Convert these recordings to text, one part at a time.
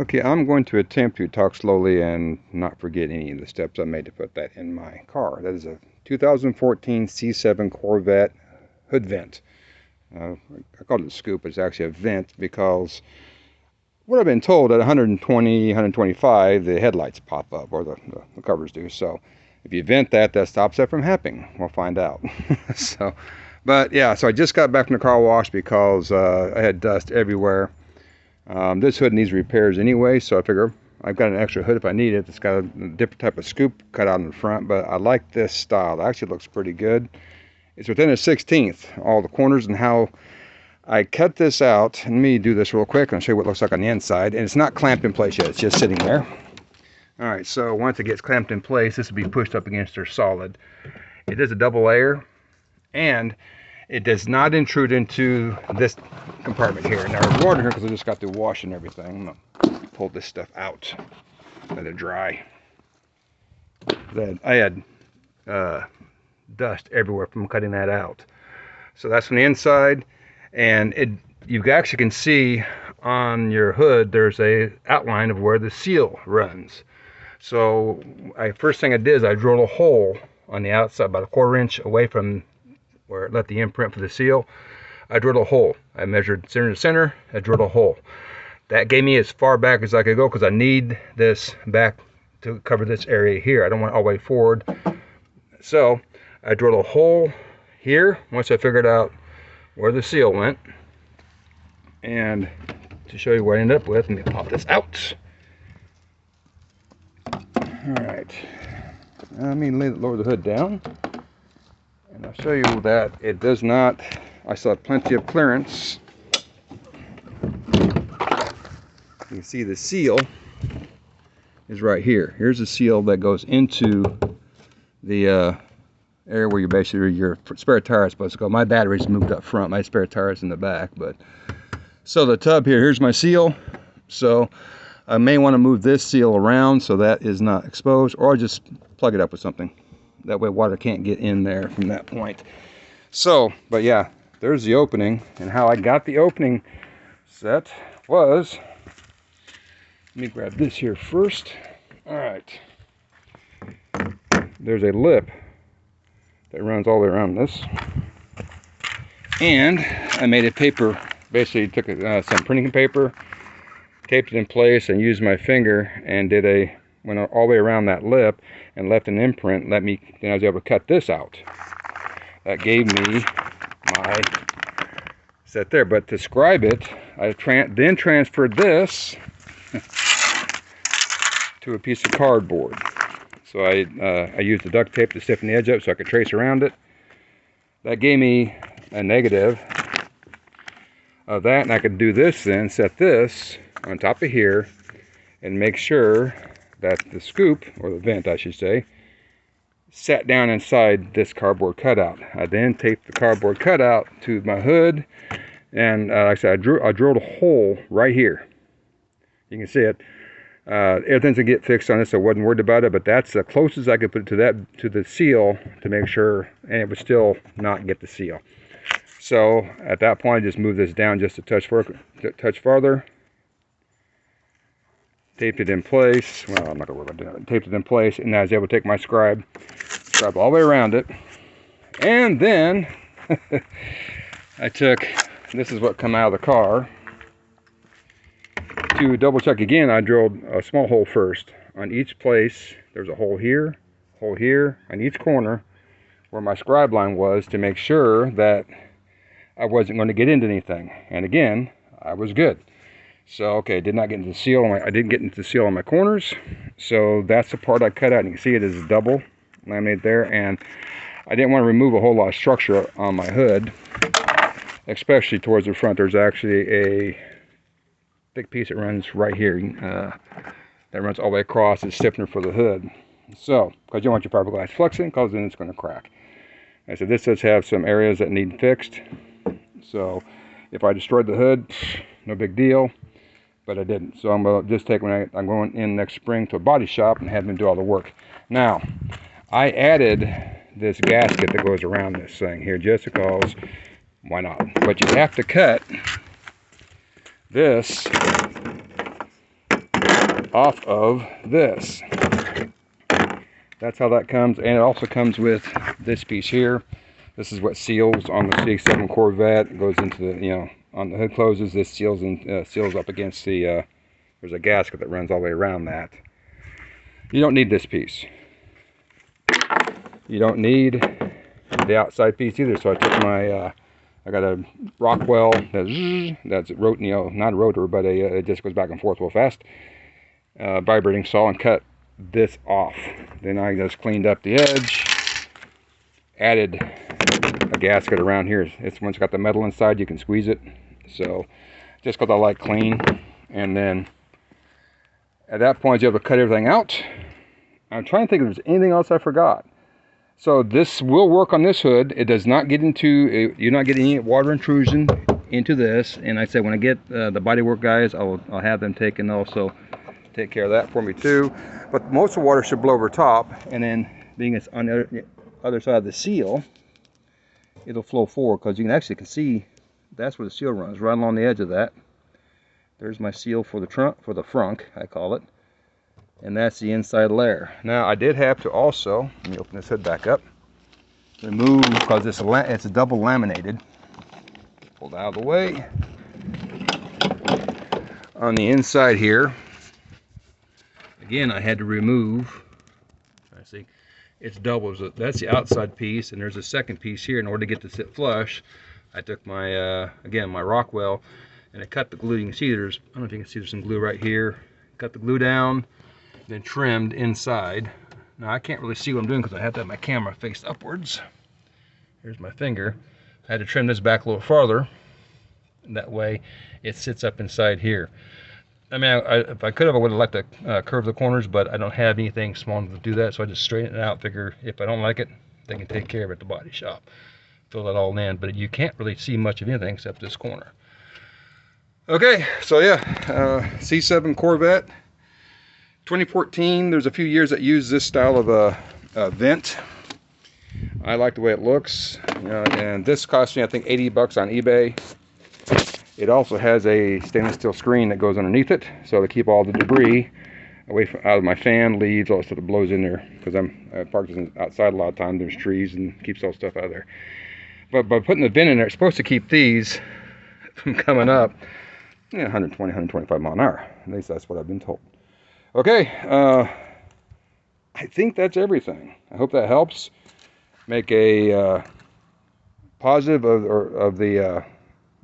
Okay, I'm going to attempt to talk slowly and not forget any of the steps I made to put that in my car. That is a 2014 C7 Corvette hood vent. I called it a scoop, but it's actually a vent because what I've been told at 120, 125, the headlights pop up, or the covers do. So if you vent that, that stops that from happening. We'll find out. But yeah, so I just got back from the car wash because I had dust everywhere. This hood needs repairs anyway, so I figure I've got an extra hood if I need it. It's got a different type of scoop cut out in the front, but I like this style. It actually looks pretty good. It's within a 1/16, all the corners, and how I cut this out. Let me do this real quick and I'll show you what it looks like on the inside. And it's not clamped in place yet, it's just sitting there. All right, so once it gets clamped in place, this will be pushed up against their solid. It is a double layer, and it does not intrude into this compartment here. Now there's water here because I just got through washing everything. I'm gonna pull this stuff out, let it dry. I had dust everywhere from cutting that out. So that's from the inside, and you actually can see on your hood there's a outline of where the seal runs. So first thing I did is I drilled a hole on the outside about 1/4 inch away from where it let the imprint for the seal. I drilled a hole. I measured center to center. I drilled a hole. That gave me as far back as I could go because I need this back to cover this area here. I don't want it all the way forward. So I drilled a hole here once I figured out where the seal went. And to show you what I ended up with, let me pop this out. All right. Let me lower the hood down. And I'll show you that it does not, I still have plenty of clearance. You can see the seal is right here. Here's the seal that goes into the area where your spare tire is supposed to go. My battery's moved up front, my spare tire's in the back. But so the tub here's my seal. So I may want to move this seal around so that is not exposed, or just plug it up with something. That way water can't get in there from that point. So, but yeah, there's the opening. And how I got the opening set was, let me grab this here first. All right. There's a lip that runs all the way around this. And I made a paper, basically took some printing paper, taped it in place, and used my finger and went all the way around that lip and left an imprint. Then I was able to cut this out. That gave me my set there. But to scribe it, I then transferred this to a piece of cardboard. So I used the duct tape to stiffen the edge up so I could trace around it. That gave me a negative of that, and I could do this then, set this on top of here, and make sure that the scoop, or the vent I should say, sat down inside this cardboard cutout. I then taped the cardboard cutout to my hood, and like I said, I drilled a hole right here. You can see it. Everything's gonna get fixed on this, so I wasn't worried about it, but that's the closest I could put it to the seal to make sure, and it would still not get the seal. So at that point, I just moved this down just a touch farther. Taped it in place. Well, I'm not gonna worry about doing it. Taped it in place, and I was able to take my scribe all the way around it. And then I took, this is what come out of the car. To double check again, I drilled a small hole first. On each place, there's a hole here, on each corner where my scribe line was, to make sure that I wasn't going to get into anything. And again, I was good. So, okay, did not get into the seal. I didn't get into the seal on my corners. So that's the part I cut out. And you can see it is double laminated there. And I didn't want to remove a whole lot of structure on my hood, especially towards the front. There's actually a thick piece that runs right here. That runs all the way across. It's stiffener for the hood. So, because you don't want your fiberglass flexing, because then it's going to crack. I said this does have some areas that need fixed. So, if I destroyed the hood, no big deal. But I didn't. So I'm going to just take, I'm going in next spring to a body shop and have them do all the work. Now, I added this gasket that goes around this thing here just because, why not? But you have to cut this off of this. That's how that comes, and it also comes with this piece here. This is what seals on the C7 Corvette. It goes into the, you know, on the hood closes. This seals and seals up against the. There's a gasket that runs all the way around that. You don't need this piece. You don't need the outside piece either. So I took my. I got a Rockwell that's you know, not a rotor, but it just goes back and forth real fast. Vibrating saw, and cut this off. Then I just cleaned up the edge, added a gasket around here. It's once got the metal inside, you can squeeze it. So just because I like clean. And then at that point, you're able to cut everything out. I'm trying to think if there's anything else I forgot. So this will work on this hood. It does not get into, you're not getting any water intrusion into this. And I said when I get the bodywork guys, I'll have them take and also take care of that for me too. But most of the water should blow over top, and then being it's on the other side of the seal, it'll flow forward, because you can actually see that's where the seal runs, right along the edge of that. There's my seal for the trunk, for the frunk, I call it. And that's the inside layer. Now I did have to also, let me open this hood back up, remove, because it's a double laminated. Pull it out of the way. On the inside here, again, I had to remove, I see, it's double. So that's the outside piece, and there's a second piece here. In order to get to sit flush, I took my, again, my Rockwell, and I cut the glue. You can see there's, I don't know if you can see, there's some glue right here. Cut the glue down, then trimmed inside. Now I can't really see what I'm doing because I have to have my camera faced upwards. Here's my finger. I had to trim this back a little farther, and that way it sits up inside here. I mean, if I could have, I would have liked to curve the corners, but I don't have anything small enough to do that, so I just straighten it out. Figure if I don't like it, they can take care of it at the body shop. Fill it all in, but you can't really see much of anything except this corner. Okay, so yeah, C7 Corvette, 2014. There's a few years that use this style of a vent. I like the way it looks, and this cost me, I think, 80 bucks on eBay. It also has a stainless steel screen that goes underneath it, so to keep all the debris away from out of my fan, leaves, all the stuff that blows in there, because I'm parked outside a lot of times. There's trees, and keeps all the stuff out of there. But by putting the vent in there, it's supposed to keep these from coming up, 120, 125 mile an hour. At least that's what I've been told. Okay, I think that's everything. I hope that helps make a positive of the.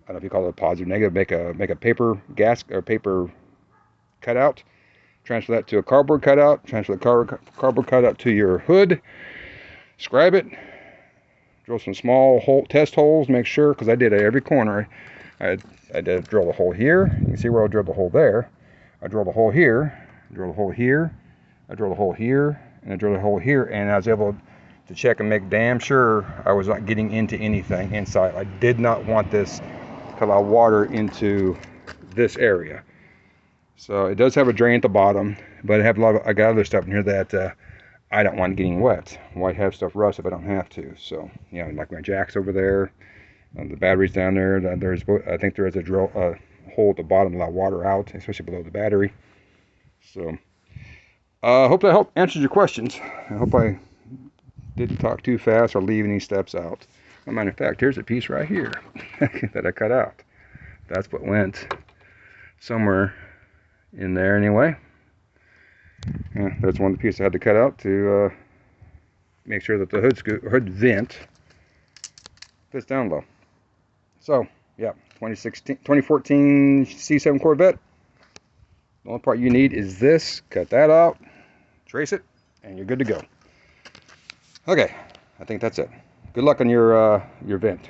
I don't know if you call it a positive, negative. Make a paper or paper cutout. Transfer that to a cardboard cutout. Transfer the cardboard cutout to your hood. Scribe it. Drill some small test holes. Make sure, because I did it every corner. I did drill the hole here. You can see where I drilled the hole there. I drilled a hole here. Drilled a hole here. I drilled a hole here, and I drilled a hole here, and I was able to check and make damn sure I was not getting into anything inside. I did not want this to allow water into this area. So it does have a drain at the bottom, but I got other stuff in here that I don't want getting wet. Why have stuff rust if I don't have to? So like my jacks over there, the batteries down there. I think there is a hole at the bottom to allow water out, especially below the battery. So I hope that answers your questions. I hope I didn't talk too fast or leave any steps out. As a matter of fact, here's a piece right here that I cut out. That's what went somewhere in there anyway. That's one of the pieces I had to cut out to make sure that the hood vent fits down low. So, yeah, 2014 C7 Corvette. The only part you need is this. Cut that out, trace it, and you're good to go. Okay, I think that's it. Good luck on your vent.